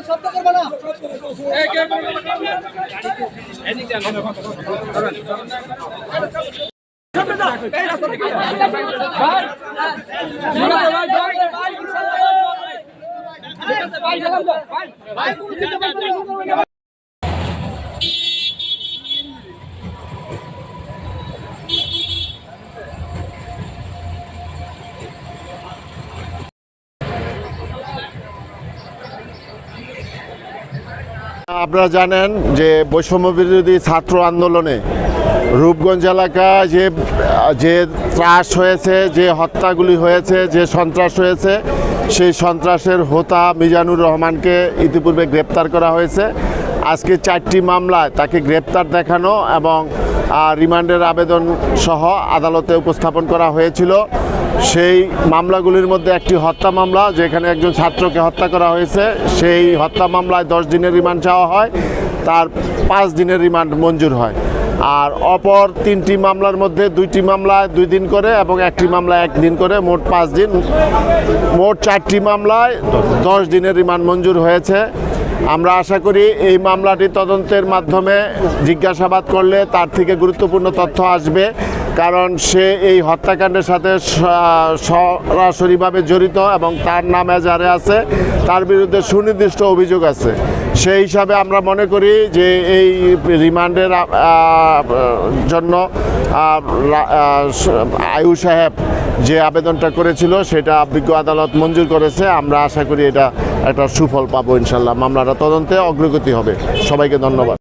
শব্দ করবে না। আপনারা জানেন যে বৈষম্য বিরোধী ছাত্র আন্দোলনে রূপগঞ্জ এলাকায় যে ত্রাস হয়েছে, যে হত্যাগুলি হয়েছে, যে সন্ত্রাস হয়েছে, সেই সন্ত্রাসের হোতা মিজানুর রহমানকে ইতিপূর্বে গ্রেপ্তার করা হয়েছে। আজকে 4টি মামলায় তাকে গ্রেপ্তার দেখানো এবং রিমান্ডের আবেদন সহ আদালতে উপস্থাপন করা হয়েছিল। সেই মামলাগুলির মধ্যে একটি হত্যা মামলা, যেখানে একজন ছাত্রকে হত্যা করা হয়েছে। সেই হত্যা মামলায় 10 দিনের রিমান্ড চাওয়া হয়, তার 5 দিনের রিমান্ড মঞ্জুর হয়। আর অপর 3টি মামলার মধ্যে 2টি মামলায় 2 দিন করে এবং 1টি মামলায় 1 দিন করে, মোট 5 দিন। মোট 4টি মামলায় 10 দিনের রিমান্ড মঞ্জুর হয়েছে। আমরা আশা করি এই মামলাটি তদন্তের মাধ্যমে জিজ্ঞাসাবাদ করলে তার থেকে গুরুত্বপূর্ণ তথ্য আসবে, কারণ সে এই হত্যাকাণ্ডের সাথে সরাসরিভাবে জড়িত এবং তার নাম এজাহারে আছে, তার বিরুদ্ধে সুনির্দিষ্ট অভিযোগ আছে। সেই হিসাবে আমরা মনে করি যে এই রিমান্ডের জন্য আয়ু সাহেব যে আবেদনটা করেছিল সেটা বিজ্ঞ আদালত মঞ্জুর করেছে। আমরা আশা করি এটা একটা সুফল পাবো ইনশাল্লাহ। মামলাটা তদন্তে অগ্রগতি হবে। সবাইকে ধন্যবাদ।